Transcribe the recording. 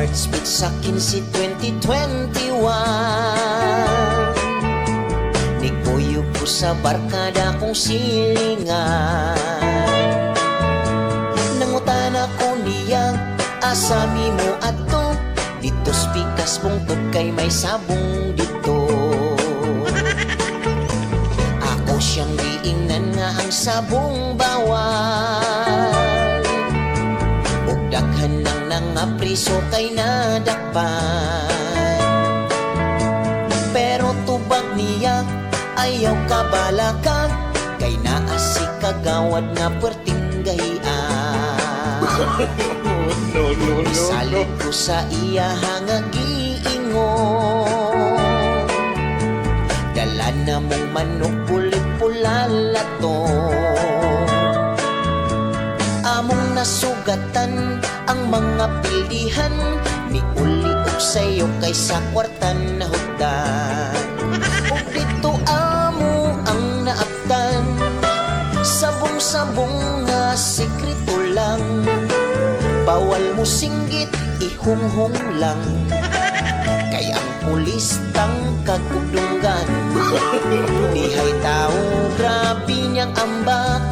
Heart speed sa 15, 2021. Niguyog ko sa barkada kong silingan. Nangutan ako niya, asami mo ato. Dito spikas bungtod kay may sabong dito. Ako siyang giingnan nga ang sabong bawal. Ug daghan nang nangapriso kay nadakpan. Pero tubag niya ayaw kabalakan, kay naa si kagawad nga perting gahian. Isalig ko sa iya nga giingon. Dala na mong manok pulit-pulala to. Among nasugatan ang mga pildihan, ni uli og sayo kay sa kwartan na hugdan. Ug dito amo ang naaptan, sabong-sabong nga sekreto lang. Bawal mo singgit, ihunghong lang, kay ang pulis tangkag ug dunggan. Dihay tao, grabe niyang ambak,